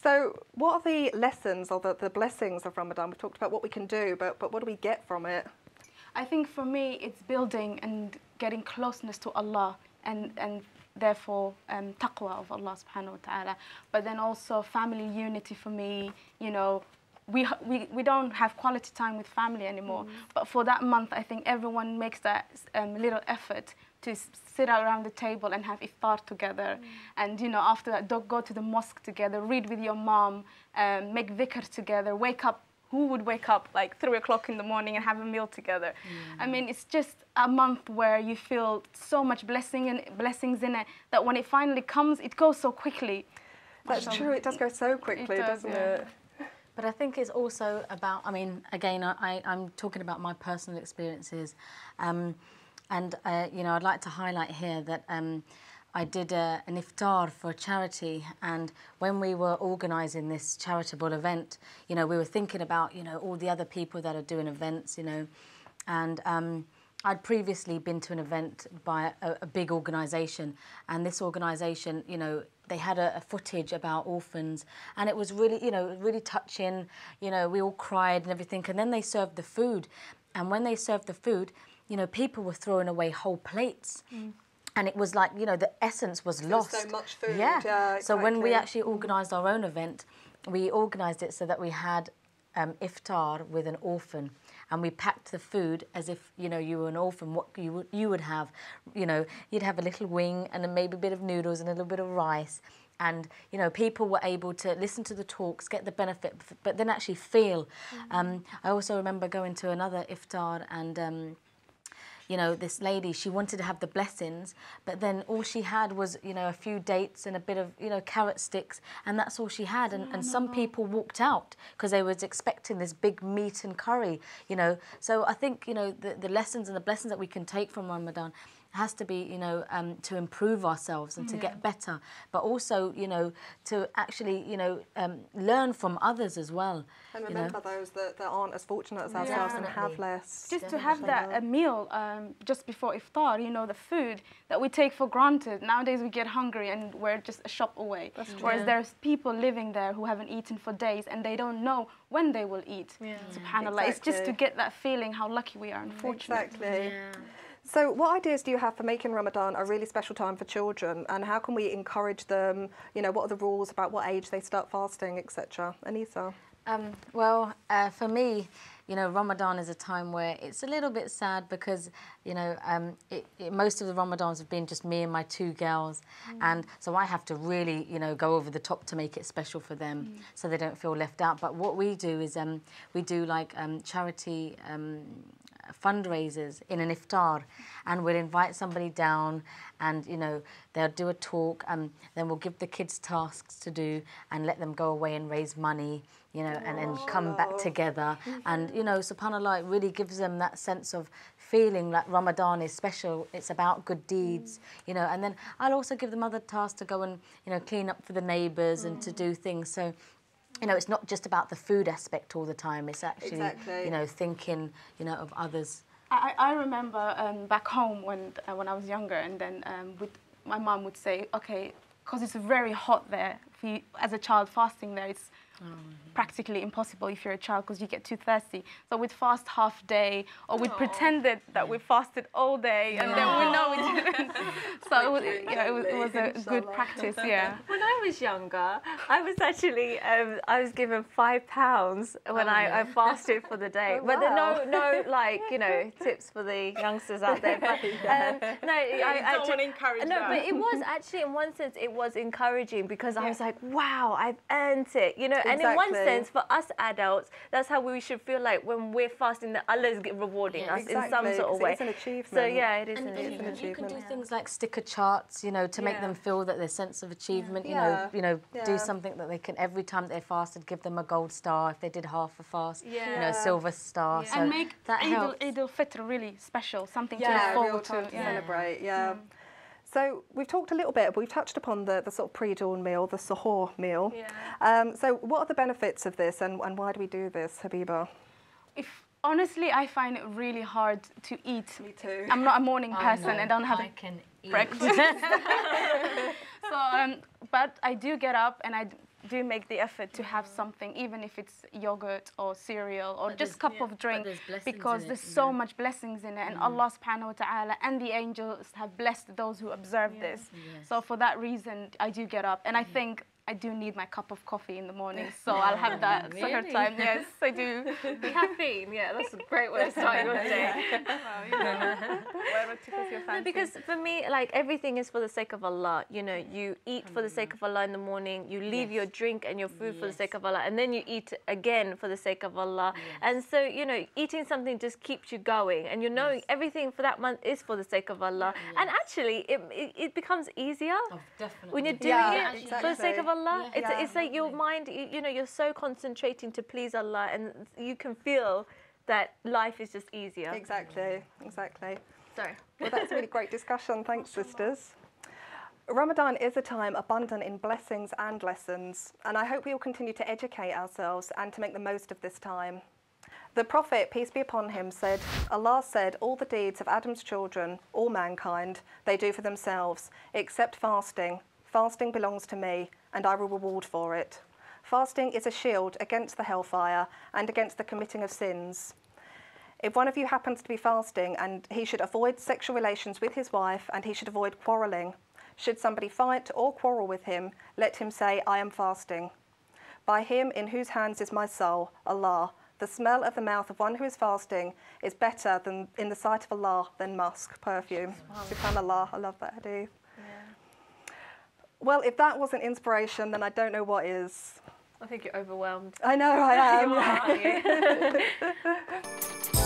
So what are the lessons or the blessings of Ramadan? We've talked about what we can do, but what do we get from it? I think for me, it's building and getting closeness to Allah and therefore taqwa of Allah subhanahu wa ta'ala. But then also family unity for me, you know, we don't have quality time with family anymore. But for that month, I think everyone makes that little effort to sit around the table and have iftar together. And, you know, after that, go to the mosque together, read with your mom, make dhikr together, wake up. Who would wake up like 3 o'clock in the morning and have a meal together? I mean, it's just a month where you feel so much blessings in it that when it finally comes, it goes so quickly. That's true. It does go so quickly, doesn't it? But I think it's also about, I mean, again, I'm talking about my personal experiences. You know, I'd like to highlight here that I did an iftar for a charity, and when we were organising this charitable event, you know, we were thinking about, you know, all the other people that are doing events, you know, and I'd previously been to an event by a big organisation, and this organisation, you know, they had a footage about orphans, and it was really, you know, really touching. You know, we all cried and everything, and then they served the food, and when they served the food, you know, people were throwing away whole plates. And it was like, you know, the essence was lost. There's so much food. Yeah. Exactly. So when we actually organised our own event, we organised it so that we had iftar with an orphan, and we packed the food as if, you know, you were an orphan. What you would have, you know, you'd have a little wing and then maybe a bit of noodles and a little bit of rice. And, you know, people were able to listen to the talks, get the benefit, but then actually feel. I also remember going to another iftar, and you know, this lady, she wanted to have the blessings, but then all she had was, you know, a few dates and a bit of, you know, carrot sticks, and that's all she had. And some people walked out because they was expecting this big meat and curry, you know. So I think, you know, the lessons and the blessings that we can take from Ramadan has to be, you know, to improve ourselves and to get better, but also, you know, to actually, you know, learn from others as well. And remember those that aren't as fortunate as ourselves and have less. Just to have that meal just before iftar, you know, the food that we take for granted. Nowadays we get hungry and we're just a shop away. Whereas there's people living there who haven't eaten for days and they don't know when they will eat. SubhanAllah. It's just to get that feeling how lucky we are, unfortunately. Exactly. So what ideas do you have for making Ramadan a really special time for children, and how can we encourage them? You know, what are the rules about what age they start fasting, etc.? Anisa? Well, for me, you know, Ramadan is a time where it's a little bit sad because, you know, most of the Ramadans have been just me and my 2 girls. And so I have to really, you know, go over the top to make it special for them so they don't feel left out. But what we do is we do like charity fundraisers in an iftar, and we'll invite somebody down, and, you know, they'll do a talk, and then we'll give the kids tasks to do and let them go away and raise money, you know, and then come back together. And, you know, subhanAllah, it really gives them that sense of feeling like Ramadan is special. It's about good deeds, you know. And then I'll also give them other tasks to go and, you know, clean up for the neighbours and to do things. So, you know, it's not just about the food aspect all the time. It's actually, you know, thinking, you know, of others. I remember back home when I was younger, and then my mum would say, okay, because it's very hot there, for you, as a child fasting there, it's practically impossible if you're a child because you get too thirsty. So we'd fast half day, or we'd pretended that we fasted all day, and then we know we didn't. So it was a good practice, yeah. When I was younger, I was actually I was given £5 when I fasted for the day. But there no like, you know, tips for the youngsters out there. But, no, I don't want to encourage that. No, but it was actually, in one sense, it was encouraging because I was like, wow, I've earned it, you know. And in one sense, for us adults, that's how we should feel like when we're fasting, that Allah is rewarding us in some sort of way. It's an achievement. So yeah, it is an achievement. You can do things like sticker charts, you know, to make them feel that their sense of achievement. You know, do something that they can, every time they fasted, give them a gold star if they did half a fast. You know, a silver star. So and make that helps. Eid al-Fitr really special, something to look forward to. Celebrate. So we've talked a little bit, we've touched upon the sort of pre-dawn meal, the suhoor meal. So what are the benefits of this, and why do we do this, Habiba? Honestly, I find it really hard to eat. Me too. I'm not a morning person and don't have breakfast. So, but I do get up and I do make the effort to have something, even if it's yogurt or cereal or just a cup of drink, because there's so much blessings in it, and Allah subhanahu wa ta'ala and the angels have blessed those who observe this. So for that reason, I do get up, and I think I do need my cup of coffee in the morning, so I'll have that second time. Yes, I do. Caffeine, yeah, that's a great way of starting your day. No, because for me, like, everything is for the sake of Allah. You know, you eat for the sake of Allah in the morning, you leave your drink and your food for the sake of Allah, and then you eat again for the sake of Allah. And so, you know, eating something just keeps you going, and you're knowing everything for that month is for the sake of Allah. And actually, it becomes easier when you're doing it for the sake of Allah. It's like your mind, you know, you're so concentrating to please Allah, and you can feel that life is just easier. Exactly, exactly. Sorry. Well, that's a really great discussion. Thanks, sisters. Ramadan is a time abundant in blessings and lessons, and I hope we will continue to educate ourselves and to make the most of this time. The Prophet, peace be upon him, said, Allah said, all the deeds of Adam's children, all mankind, they do for themselves, except fasting. Fasting belongs to me, and I will reward for it. Fasting is a shield against the hellfire and against the committing of sins. If one of you happens to be fasting, and he should avoid sexual relations with his wife, and he should avoid quarrelling. Should somebody fight or quarrel with him, let him say, I am fasting. By him in whose hands is my soul, Allah, the smell of the mouth of one who is fasting is better than in the sight of Allah than musk perfume. SubhanAllah, I love that hadith. Well, if that wasn't inspiration, then I don't know what is. I think you're overwhelmed. I know, I am. You are, aren't you?